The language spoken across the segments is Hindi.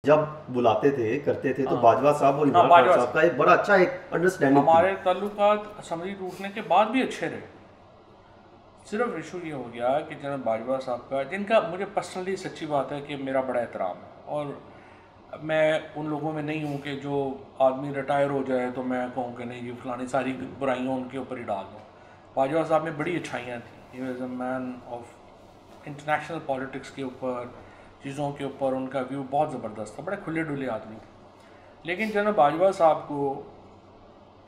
जब बुलाते थे करते थे तो हाँ बाजवा साहब और हाँ, इमरान खान बाजवा साहब साहब का एक बड़ा अच्छा एक अंडरस्टैंडिंग थी। हमारे ताल्लुकात असम्बली टूटने के बाद भी अच्छे रहे। सिर्फ इशू ये हो गया कि जनाब बाजवा साहब का, जिनका मुझे पर्सनली सच्ची बात है कि मेरा बड़ा एहतराम है, और मैं उन लोगों में नहीं हूँ कि जो आदमी रिटायर हो जाए तो मैं कहूँ कि नहीं, ये फलानी सारी बुराइयाँ उनके ऊपर ही डाल दूँ। बाजवा साहब में बड़ी अच्छाइयाँ थी। He was a man of international politics के ऊपर, चीज़ों के ऊपर उनका व्यू बहुत ज़बरदस्त था, बड़े खुले डुले आदमी थे। लेकिन जनाब बाजवा साहब को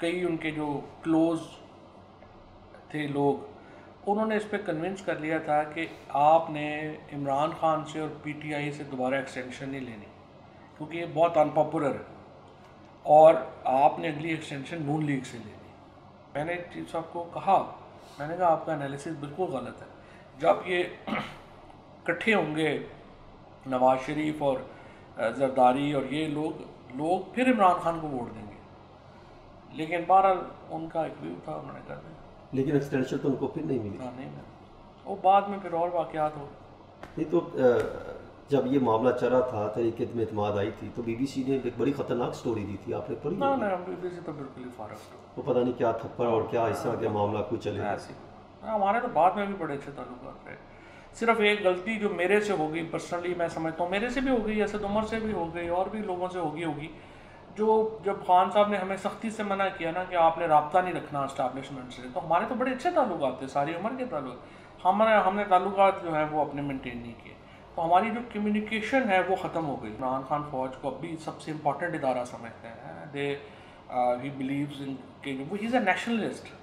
कई उनके जो क्लोज़ थे लोग, उन्होंने इस पर कन्विंस कर लिया था कि आपने इमरान खान से और पीटीआई से दोबारा एक्सटेंशन नहीं लेनी, क्योंकि ये बहुत अनपॉपुलर है, और आपने अगली एक्सटेंशन नून लीग से लेनी। मैंने चीफ साहब को कहा, मैंने कहा आपका एनालिसिस बिल्कुल गलत है। जब ये इकट्ठे होंगे नवाज शरीफ और जरदारी और ये लोग फिर इमरान खान को वोट देंगे। लेकिन बहरहाल उनका एक व्यू था, उन्होंने कर दिया। लेकिन एक्सटेंशन तो उनको फिर नहीं मिली। हाँ, नहीं मिला। वो बाद में फिर और वाक़यात हो। नहीं तो जब ये मामला चला था तहरीक में एतमाद आई थी तो बीबीसी ने एक बड़ी खतरनाक स्टोरी दी थी, आपने पढ़ी ना होगी। ना, हम बीबीसी से तो बिल्कुल ही फारग थे। वो पता नहीं क्या थप्पड़ और क्या इस तरह के मामला कुछ चले थे। ऐसी हमारे तो बाद में भी बड़े अच्छे ताल्लुकात रहे। सिर्फ एक गलती जो मेरे से हो गई, पर्सनली मैं समझता हूँ मेरे से भी हो गई, ऐसे उमर से भी हो गई और भी लोगों से होगी, जो जब खान साहब ने हमें सख्ती से मना किया ना कि आपने रब्ता नहीं रखना इस्टेब्लिशमेंट से, तो हमारे तो बड़े अच्छे ताल्लुकात थे, सारी उम्र के ताल्लुक, हमने ताल्लुकात जो है वो अपने मेंटेन नहीं किए, तो हमारी जो कम्युनिकेशन है वो ख़त्म हो गई। इमरान खान फौज को अभी सबसे इम्पोर्टेंट इदारा समझते हैं। दे ही बिलीव्स इन के वो ही इज़ अ नेशनलिस्ट।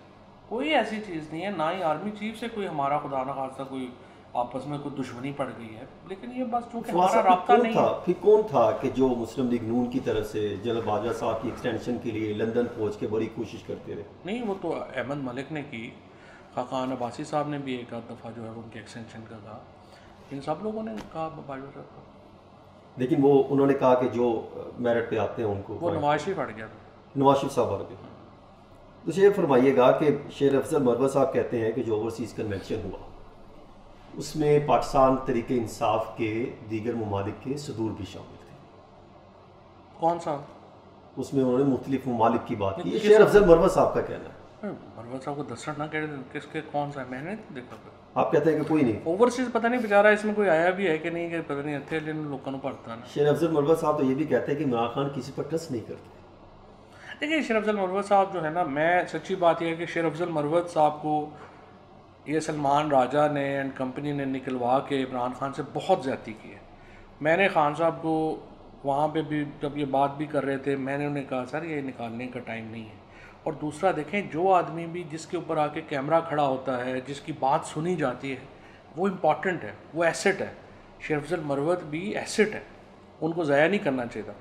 कोई ऐसी चीज़ नहीं है, ना ही आर्मी चीफ से कोई हमारा खुदा ना खास्ता कोई आपस में कोई दुश्मनी पड़ गई है, लेकिन ये बस चूँकि हमारा राब्ता नहीं है। फिर कौन था कि जो मुस्लिम लीग नून की तरफ से जनरल बाजवा साहब की एक्सटेंशन के लिए लंदन पहुंच के बड़ी कोशिश करते रहे? नहीं, वो तो अहमद मलिक ने की, खाकान अब्बासी साहब ने भी एक आध दफ़ा जो है उनके एक्सटेंशन का कहा, इन सब लोगों ने कहा बाजवा साहब का। लेकिन वो उन्होंने कहा कि जो मेरिट पे आते हैं उनको वो नवाज शरीफ हट गया था। नवाज शरीफ साहब आ गए। तो ये फरमाइएगा कि शेर अफजल मरवत साहब कहते हैं कि जो ओवरसीज़ कन्वेंशन हुआ उसमें पाकिस्तान तरीके इंसाफ के दीगर ममालिक के सदूर भी शामिल थे। कौन सा? उसमें उन्होंने मुख्तलिफ ममालिक की बात की। किस- शेर अफजल मरवत साहब का कहना है। मरवत साहब को दस्तक ना कह, किसके कौन सा है, मैंने नहीं देखा। आप कहते हैं कि कोई नहीं। ओवरसीज पता नहीं बेचारा इसमें कोई आया भी है कि नहीं, कि पता नहीं, इतने दिन लोगों को पढ़ता ना। शेर अफजल मरवत साहब तो ये भी कहते हैं कि इमरान खान किसी पर ट्रस्ट नहीं करते। देखिए, शेर अफजल मरवत साहब जो है ना, मैं सच्ची बात यह है कि शेर अफजल मरवत साहब को ये सलमान राजा ने एंड कंपनी ने निकलवा के इमरान खान से बहुत ज़्यादती की है। मैंने खान साहब को वहाँ पे भी जब ये बात भी कर रहे थे, मैंने उन्हें कहा सर ये निकालने का टाइम नहीं है। और दूसरा देखें, जो आदमी भी जिसके ऊपर आके कैमरा खड़ा होता है, जिसकी बात सुनी जाती है, वो इम्पॉर्टेंट है, वो एसेट है। शेर अफजल मरवत भी एसेट है, उनको ज़ाया नहीं करना चाहिए था।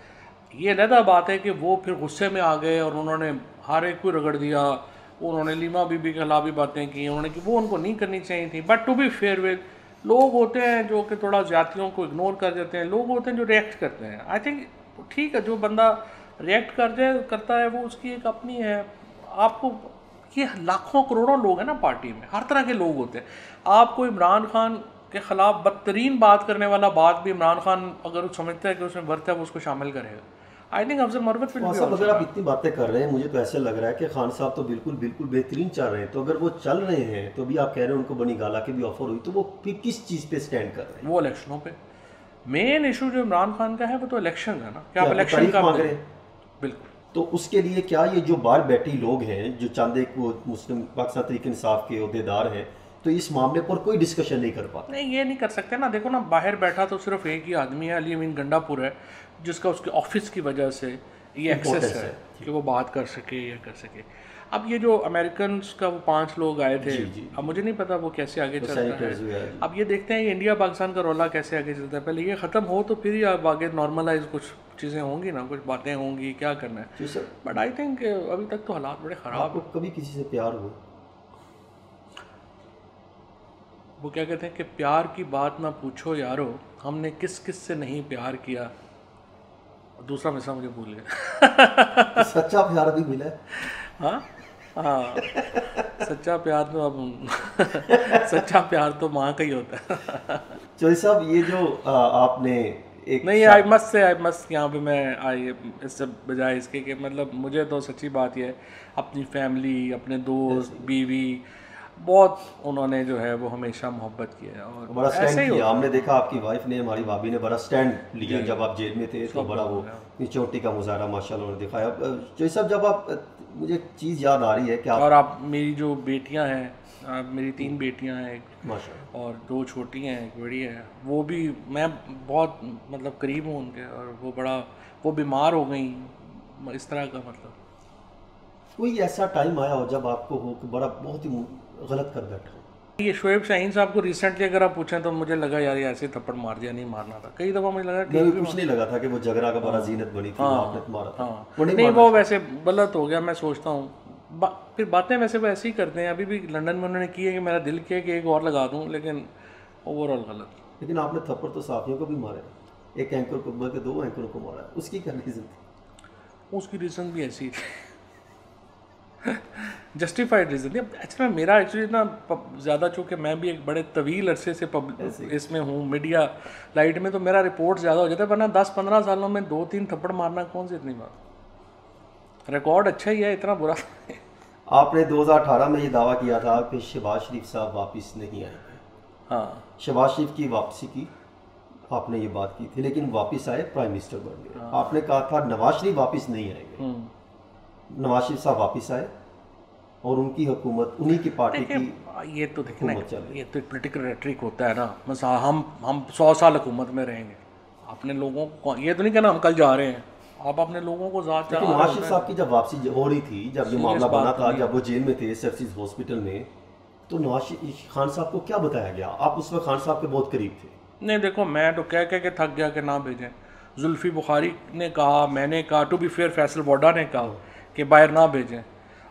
ये अलहदा बात है कि वो फिर गुस्से में आ गए और उन्होंने हर एक को रगड़ दिया, उन्होंने लीमा बीबी के खिलाफ भी बातें की, उन्होंने कि वो उनको नहीं करनी चाहिए थी। But to be fair with, लोग होते हैं जो कि थोड़ा ज़्यादतियों को इग्नोर कर देते हैं, लोग होते हैं जो रिएक्ट करते हैं। आई थिंक ठीक है, जो बंदा रिएक्ट करता है वो उसकी एक अपनी है। आपको ये लाखों करोड़ों लोग हैं ना पार्टी में, हर तरह के लोग होते हैं। आपको इमरान खान के ख़िलाफ़ बदतरीन बात करने वाला बात भी इमरान खान अगर समझता है कि उसमें वर्थ है, वो उसको शामिल करेगा। आई थिंक अफजल मरवत खान साहब अगर आप इतनी बातें कर रहे हैं, मुझे तो ऐसा लग रहा है कि खान साहब तो बिल्कुल बिल्कुल बेहतरीन चल रहे हैं। तो अगर वो चल रहे हैं तो अभी आप कह रहे हैं उनको बनी गाला की भी ऑफर हुई, तो वो फिर किस चीज़ पे स्टैंड कर रहे हैं? वो इलेक्शनों पे। मेन इशू जो इमरान खान का है वो तो इलेक्शन है ना, क्या आप क्या इलेक्शन का मांग रहे हैं? बिल्कुल। तो उसके लिए क्या ये जो बाहर बैठी लोग हैं जो चांदे को मुस्लिम पाकिस्तान तरीके इंसाफ के अहदेदार हैं, तो इस मामले पर कोई डिस्कशन नहीं कर पाते? नहीं, ये नहीं कर सकते ना। देखो ना, बाहर बैठा तो सिर्फ एक ही आदमी है, अली अमीन गंडापुर है, जिसका उसके ऑफिस की वजह से ये एक्सेस है कि वो बात कर सके या कर सके। अब ये जो अमेरिकन का वो 5 लोग आए थे, अब मुझे नहीं पता वो कैसे आगे चलता है। अब ये देखते हैं इंडिया पाकिस्तान का रौला कैसे आगे चलता है। पहले ये ख़त्म हो तो फिर ही अब आगे नॉर्मलाइज कुछ चीज़ें होंगी ना, कुछ बातें होंगी, क्या करना है। बट आई थिंक अभी तक तो हालात बड़े ख़राब हैं। कभी किसी से प्यार हो? वो क्या कहते हैं कि प्यार की बात ना पूछो यारो, हमने किस किस से नहीं प्यार किया। दूसरा मिसरा मुझे भूल गया। सच्चा प्यार भी मिला है? हाँ हाँ, सच्चा प्यार तो अब सच्चा प्यार तो माँ का ही होता है। चौधरी साहब, ये जो आपने एक नहीं, आई मस्ट यहाँ पे मैं आई इससे बजाय इसके कि मतलब मुझे तो सच्ची बात यह है, अपनी फैमिली, अपने दोस्त, बीवी, बहुत उन्होंने जो है वो हमेशा मोहब्बत की है और बड़ा ऐसे स्टैंड ही किया। होता हमने है। देखा आपकी वाइफ ने, हमारी भाभी ने बड़ा स्टैंड लिया जब आप जेल में थे, तो सब बड़ा वो लोग हैं। चोटी का मुजाहरा माशाल्लाह उन्होंने दिखाया। जो सब जब आप मुझे एक चीज़ याद आ रही है कि और आप आप मेरी जो बेटियां हैं, मेरी 3 बेटियां हैं, एक माशाल्लाह और 2 छोटी हैं, एक बड़ी है, वो भी मैं बहुत मतलब करीब हूँ उनके, और वो बीमार हो गई, इस तरह का मतलब। कोई ऐसा टाइम आया हो जब आपको हो कि बड़ा बहुत ही गलत कर बैठा हो? ये शोएब शाहीन साहब को रिसेंटली अगर आप पूछें तो मुझे लगा यार ये ऐसे थप्पड़ मार दिया, नहीं मारना था। कई दफ़ा मुझे लगा मैं ठीक भी कुछ नहीं लगा था कि वो झगड़ा का बड़ा जीनत बनी थी, वो आपने तो मारा था, हाँ, वो नहीं नहीं मारना वो था। वैसे गलत हो गया, मैं सोचता हूँ फिर बातें वैसे वो ऐसे ही करते हैं। अभी भी लंदन में उन्होंने की है कि मेरा दिल किया कि एक और लगा दूँ, लेकिन ओवरऑल गलत। लेकिन आपने थप्पड़ तो साथियों को भी मारे, एक एंकर को, बल्कि 2 एंकरों को मारा, उसकी क्या रीज़न थी? उसकी रीज़न भी ऐसी थी जस्टिफाइड रीज़न थी। एक्चुअली मेरा एक्चुअली ना ज़्यादा, चूँकि मैं भी एक बड़े तवील अरसे से इसमें हूँ, मीडिया लाइट में, तो मेरा रिपोर्ट ज़्यादा हो जाता है। वरना 10-15 सालों में 2-3 थप्पड़ मारना कौन सी इतनी बात, रिकॉर्ड अच्छा ही है, इतना बुरा। आपने 2018 में ये दावा किया था कि शहबाज शरीफ साहब वापस नहीं आएंगे। हाँ, शहबाज शरीफ की वापसी की आपने ये बात की थी, लेकिन वापस आए, प्राइम मिनिस्टर बन गए। आपने कहा था नवाज शरीफ वापस नहीं आएंगे, नवाज शरीफ साहब वापस आए और उनकी हुकूमत, उन्हीं की पार्टी की ये तो देखना, हुकूमत चल रही। ये तो एक पोलिटिकल रेटरिक होता है ना। बस हम 100 साल हुकूमत में रहेंगे, अपने लोगों को ये तो नहीं कहना हम कल जा रहे हैं, आप अपने लोगों को ज़ात लेकिन नवाज शरीफ साहब की जब वापसी हो रही थी, जब ये मामला बना था, जब वो जेल में थे सर्सिस हॉस्पिटल में, तो नवाज शरीफ खान साहब को क्या बताया गया? आप उस वक्त खान साहब के बहुत करीब थे। नहीं देखो, मैं तो कह के थक गया कि ना भेजें। जुल्फी बुखारी ने कहा, मैंने कहा, to be fair Faisal Vawda ने कहा कि बाहर ना भेजें,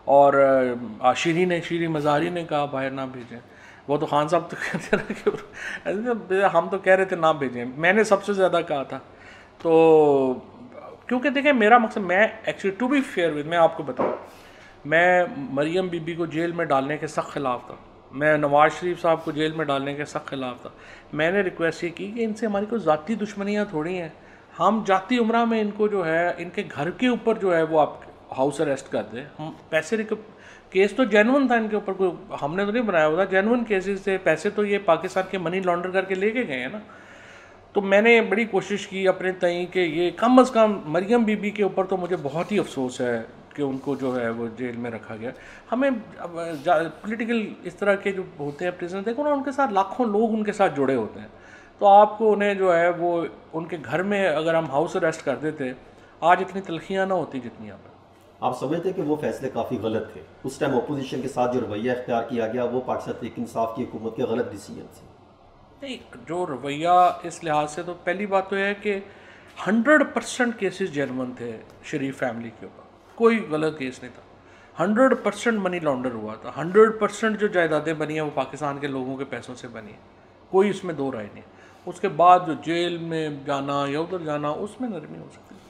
और शीरी मज़ारी ने कहा बाहर ना भेजें। वो तो खान साहब तो कहते रहे कि हम तो कह रहे थे ना भेजें, मैंने सबसे ज़्यादा कहा था। तो क्योंकि देखें मेरा मकसद, मैं actually to be fair with, मैं आपको बताऊँ, मैं मरियम बीबी को जेल में डालने के सख्त ख़िलाफ़ था, मैं नवाज शरीफ साहब को जेल में डालने के सख्त ख़िलाफ़ था। मैंने रिक्वेस्ट ये की कि इनसे हमारी कोई ज़ाती दुश्मनियाँ थोड़ी हैं, हम जाती उम्रा में इनको जो है, इनके घर के ऊपर जो है वो आप हाउस अरेस्ट कर दें। हम पैसे केस तो जेन्युइन था इनके ऊपर, कोई हमने तो नहीं बनाया हुआ था, जेन्युइन केसेस थे, पैसे तो ये पाकिस्तान के मनी लॉन्डर करके लेके गए हैं ना। तो मैंने बड़ी कोशिश की अपने तई कि ये कम अज़ कम मरियम बीबी के ऊपर तो मुझे बहुत ही अफसोस है कि उनको जो है वो जेल में रखा गया। हमें पॉलिटिकल इस तरह के जो होते हैं प्रिजनर, देखो ना, उनके साथ लाखों लोग उनके साथ जुड़े होते हैं, तो आपको उन्हें जो है वो उनके घर में अगर हम हाउस अरेस्ट कर देते, आज इतनी तलखियाँ ना होती जितनी यहाँ पर। आप समझते कि वो फैसले काफ़ी गलत थे? उस टाइम अपोजिशन के साथ जो रवैया इख्तियार किया गया वो पाकिस्तान तहरीक इंसाफ की हुकूमत के गलत डिसीजन थे। नहीं, जो रवैया इस लिहाज से, तो पहली बात तो यह है कि 100% केसेस जेन्युइन थे शरीफ फैमिली के ऊपर, कोई गलत केस नहीं था। 100% मनी लॉन्डर हुआ था, 100% जो जायदादें बनी हैं वो पाकिस्तान के लोगों के पैसों से बनी है, कोई उसमें दो राय नहीं। उसके बाद जो जेल में जाना या उधर जाना, उसमें नरमी हो सकती है।